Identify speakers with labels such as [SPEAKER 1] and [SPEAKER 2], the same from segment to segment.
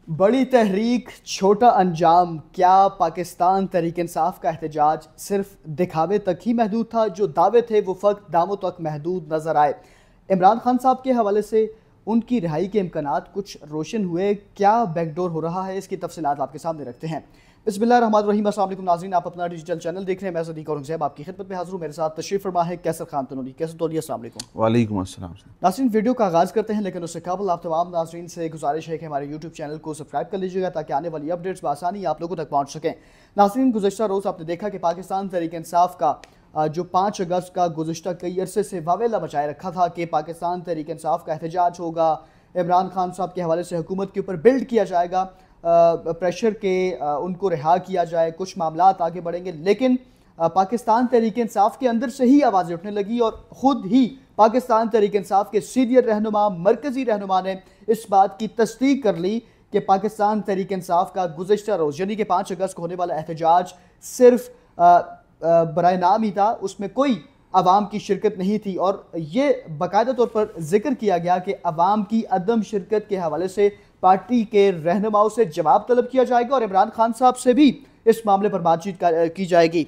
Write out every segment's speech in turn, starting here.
[SPEAKER 1] بڑی تحریک چھوٹا انجام، کیا پاکستان تحریک انصاف کا احتجاج صرف دکھاوے تک ہی محدود تھا؟ جو دعوے تھے وہ فقط داموں تک محدود نظر آئے۔ عمران خان صاحب کے حوالے سے ان کی رہائی کے امکانات کچھ روشن ہوئے، کیا بیک ڈور ہو رہا ہے؟ اس کی تفصیلات آپ کے سامنے رکھتے ہیں۔ بسم اللہ الرحمن الرحیم۔ السلام علیکم ناظرین، آپ اپنا ڈیجیٹل چینل دیکھ رہے ہیں، میں صدیق اورنگزیب آپ کی خدمت میں حاضر ہوں۔ میرے ساتھ تشریف فرما ہے کیسر خان تنولی۔ کیسر تنولی، السلام علیکم۔
[SPEAKER 2] وعلیکم السلام۔
[SPEAKER 1] ناظرین، ویڈیو کا آغاز کرتے ہیں، لیکن اس سے قبل آپ تمام ناظرین سے گزارش ہے کہ ہمارے یوٹیوب چینل کو سبسکرائب کر لیجیے گا تاکہ آنے والی اپڈیٹس بآسانی آپ لوگوں تک پہنچ سکیں۔ ناظرین، گزشتہ روز آپ نے دیکھا کہ پاکستان تحریک انصاف کا جو 5 اگست کا گزشتہ کئی عرصے سے واویلا مچائے رکھا تھا کہ پاکستان تحریک انصاف کا احتجاج ہوگا، عمران خان صاحب کے حوالے سے حکومت کے اوپر بلڈ کیا جائے گا، پریشر کے ان کو رہا کیا جائے، کچھ معاملات آگے بڑھیں گے، لیکن پاکستان تحریک انصاف کے اندر سے ہی آوازیں اٹھنے لگی اور خود ہی پاکستان تحریک انصاف کے سینئر رہنما، مرکزی رہنما نے اس بات کی تصدیق کر لی کہ پاکستان تحریک انصاف کا گزشتہ روز یعنی کہ 5 اگست کو ہونے والا احتجاج صرف برائے نام ہی تھا، اس میں کوئی عوام کی شرکت نہیں تھی، اور یہ باقاعدہ طور پر ذکر کیا گیا کہ عوام کی عدم شرکت کے حوالے سے پارٹی کے رہنماؤں سے جواب طلب کیا جائے گا اور عمران خان صاحب سے بھی اس معاملے پر بات چیت کی جائے گی۔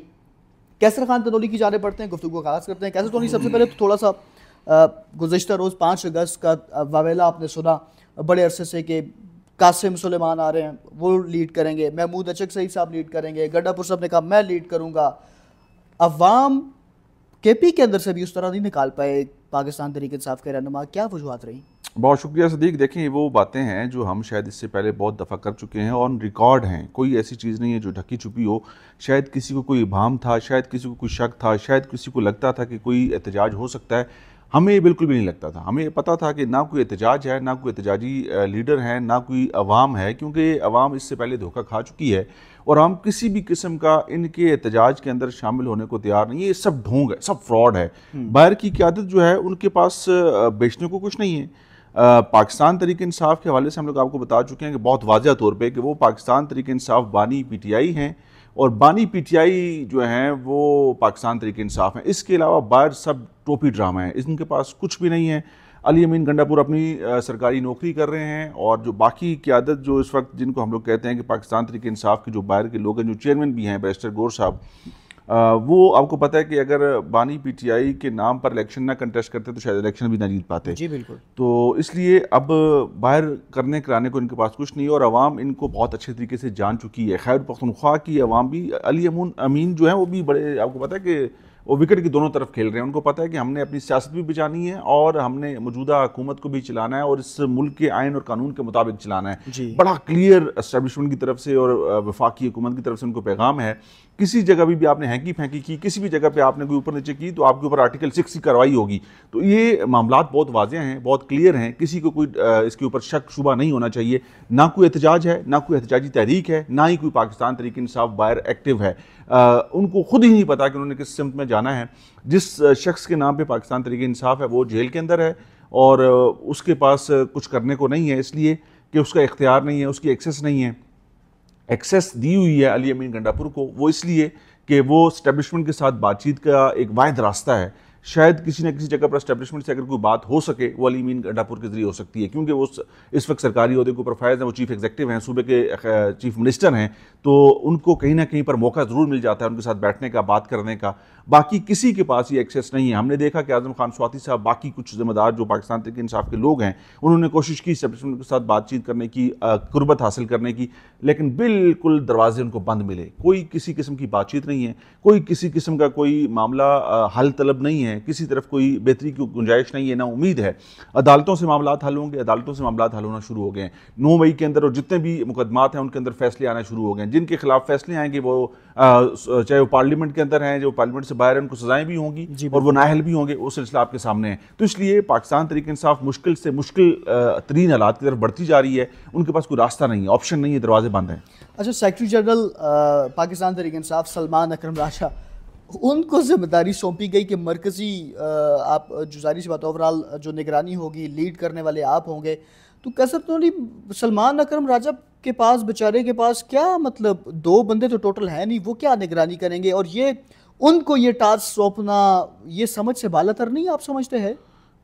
[SPEAKER 1] کیسر خان تنولی کی جانب بڑھتے ہیں، گفتگو کا آغاز کرتے ہیں۔ کیسر تنولی، سب سے پہلے تو تھوڑا سا گزشتہ روز 5 اگست کا واویلا آپ نے سنا بڑے عرصے سے کہ قاسم سلیمان آ رہے ہیں، وہ لیڈ کریں گے، محمود اچک سعید صاحب لیڈ کریں گے، گڈھا پور صاحب نے کہا میں لیڈ کروں گا۔ عوام کے پی کے اندر سے بھی اس طرح نہیں نکال پائے پاکستان تحریک انصاف کے رہنما، کیا وجوہات رہی؟
[SPEAKER 2] بہت شکریہ صدیق۔ دیکھیں، وہ باتیں ہیں جو ہم شاید اس سے پہلے بہت دفعہ کر چکے ہیں، آن ریکارڈ ہیں، کوئی ایسی چیز نہیں ہے جو ڈھکی چھپی ہو۔ شاید کسی کو کوئی ابہام تھا، شاید کسی کو کوئی شک تھا، شاید کسی کو لگتا تھا کہ کوئی احتجاج ہو سکتا ہے، ہمیں بالکل بھی نہیں لگتا تھا۔ ہمیں پتہ تھا کہ نہ کوئی احتجاج ہے، نہ کوئی احتجاجی لیڈر ہیں، نہ کوئی عوام ہے، کیونکہ عوام اس سے پہلے دھوکہ کھا چکی ہے اور ہم کسی بھی قسم کا ان کے احتجاج کے اندر شامل ہونے کو تیار نہیں۔ یہ سب ڈھونگ ہے، سب فراڈ ہے۔ باہر کی قیادت جو ہے ان کے پاس بیچنے کو کچھ نہیں ہے۔ پاکستان تحریک انصاف کے حوالے سے ہم لوگ آپ کو بتا چکے ہیں کہ بہت واضح طور پہ کہ وہ پاکستان تحریک انصاف بانی پی ٹی آئی ہیں، اور بانی پی ٹی آئی جو ہیں وہ پاکستان تحریک انصاف ہیں۔ اس کے علاوہ باہر سب ٹوپی ڈرامہ ہیں، ان کے پاس کچھ بھی نہیں ہے۔ علی امین گنڈا پور اپنی سرکاری نوکری کر رہے ہیں، اور جو باقی قیادت جو اس وقت جن کو ہم لوگ کہتے ہیں کہ پاکستان تحریک انصاف کے جو باہر کے لوگ ہیں، جو چیئرمین بھی ہیں بیرسٹر گور صاحب، وہ آپ کو پتہ ہے کہ اگر بانی پی ٹی آئی کے نام پر الیکشن نہ کنٹیسٹ کرتے تو شاید الیکشن بھی نہ جیت پاتے۔
[SPEAKER 1] جی بالکل۔
[SPEAKER 2] تو اس لیے اب باہر کرنے کرانے کو ان کے پاس کچھ نہیں، اور عوام ان کو بہت اچھے طریقے سے جان چکی ہے۔ خیبر پختونخوا کی عوام بھی، علی امین جو ہیں وہ بھی بڑے، آپ کو پتہ ہے کہ وہ وکٹ کی دونوں طرف کھیل رہے ہیں۔ ان کو پتہ ہے کہ ہم نے اپنی سیاست بھی بچانی ہے اور ہم نے موجودہ حکومت کو بھی چلانا ہے اور اس ملک کے آئین اور قانون کے مطابق چلانا ہے۔ بڑا کلیئر اسٹیبلشمنٹ کی طرف سے اور وفاقی حکومت کی طرف سے ان کو پیغام ہے۔ کسی جگہ بھی آپ نے ہینکی پھینکی کی، کسی بھی جگہ پہ آپ نے کوئی اوپر نیچے کی، تو آپ کے اوپر آرٹیکل 6 کی کارروائی ہوگی۔ تو یہ معاملات بہت واضح ہیں، بہت کلیئر ہیں، کسی کو کوئی اس کے اوپر شک شبہ نہیں ہونا چاہیے۔ نہ کوئی احتجاج ہے، نہ کوئی احتجاجی تحریک ہے، نہ ہی کوئی پاکستان تحریک انصاف باہر ایکٹیو ہے۔ ان کو خود ہی نہیں پتا کہ انہوں نے کس سمت میں جانا ہے۔ جس شخص کے نام پہ پاکستان تحریک انصاف ہے وہ جیل کے اندر ہے، اور اس کے پاس کچھ کرنے کو نہیں ہے، اس لیے کہ اس کا اختیار نہیں ہے، اس کی ایکسیس نہیں ہے۔ ایکسیس دی ہوئی ہے علی امین گنڈا پور کو، وہ اس لیے کہ وہ اسٹیبلشمنٹ کے ساتھ بات چیت کا ایک واحد راستہ ہے۔ شاید کسی نہ کسی جگہ پر اسٹیبلشمنٹ سے اگر کوئی بات ہو سکے وہ علی امین گنڈا پور کے ذریعے ہو سکتی ہے، کیونکہ وہ اس وقت سرکاری عہدے کے اوپر فائز ہیں، وہ چیف ایگزیکٹو ہیں، صوبے کے چیف منسٹر ہیں، تو ان کو کہیں نہ کہیں پر موقع ضرور مل جاتا ہے ان کے ساتھ بیٹھنے کا، بات کرنے کا۔ باقی کسی کے پاس یہ ایکسیس نہیں ہے۔ ہم نے دیکھا کہ اعظم خان سواتی صاحب، باقی کچھ ذمہ دار جو پاکستان تحریک انصاف کے لوگ ہیں، انہوں نے کوشش کی اسٹیبلشمنٹ کے ساتھ بات چیت کرنے کی، قربت حاصل کرنے کی، لیکن بالکل دروازے ان کو بند ملے۔ کوئی کسی قسم کی بات چیت نہیں ہے، کوئی کسی قسم کا کوئی معاملہ حل طلب نہیں ہے، کسی طرف کوئی بہتری کی گنجائش نہیں ہے، نہ امید ہے۔ عدالتوں سے معاملات حل ہوں گے، عدالتوں سے معاملات حل ہونا شروع ہو گئے ہیں 9 مئی کے اندر، اور جتنے بھی مقدمات ہیں ان کے اندر فیصلے آنا شروع ہو گئے ہیں۔ جن کے خلاف فیصلے آئیں گے وہ چاہے وہ پارلیمنٹ کے اندر ہیں، جو پارلیمنٹ سے باہر ہیں، ان کو سزائیں بھی ہوں گی اور وہ نااہل بھی ہوں گے، وہ سلسلہ آپ کے سامنے ہے۔ تو اس لیے پاکستان تحریک انصاف مشکل سے مشکل ترین حالات کی طرف بڑھتی جا رہی ہے۔ ان کے پاس کوئی راستہ نہیں ہے، آپشن نہیں ہے، دروازے بند ہیں۔
[SPEAKER 1] اچھا، سیکرٹری جنرل پاکستان تحریک انصاف سلمان اکرم راجہ، ان کو ذمہ داری سونپی گئی کہ مرکزی آپ جو ظاہری سی بات اوورال جو نگرانی ہوگی، لیڈ کرنے والے آپ ہوں گے، تو کیسر تنولی سلمان اکرم راجہ کے پاس، بیچارے کے پاس کیا مطلب 2 بندے تو ٹوٹل ہیں نہیں، وہ کیا نگرانی کریں گے؟ اور یہ ان کو یہ ٹاسک سونپنا یہ سمجھ سے بالا تر نہیں آپ سمجھتے ہیں؟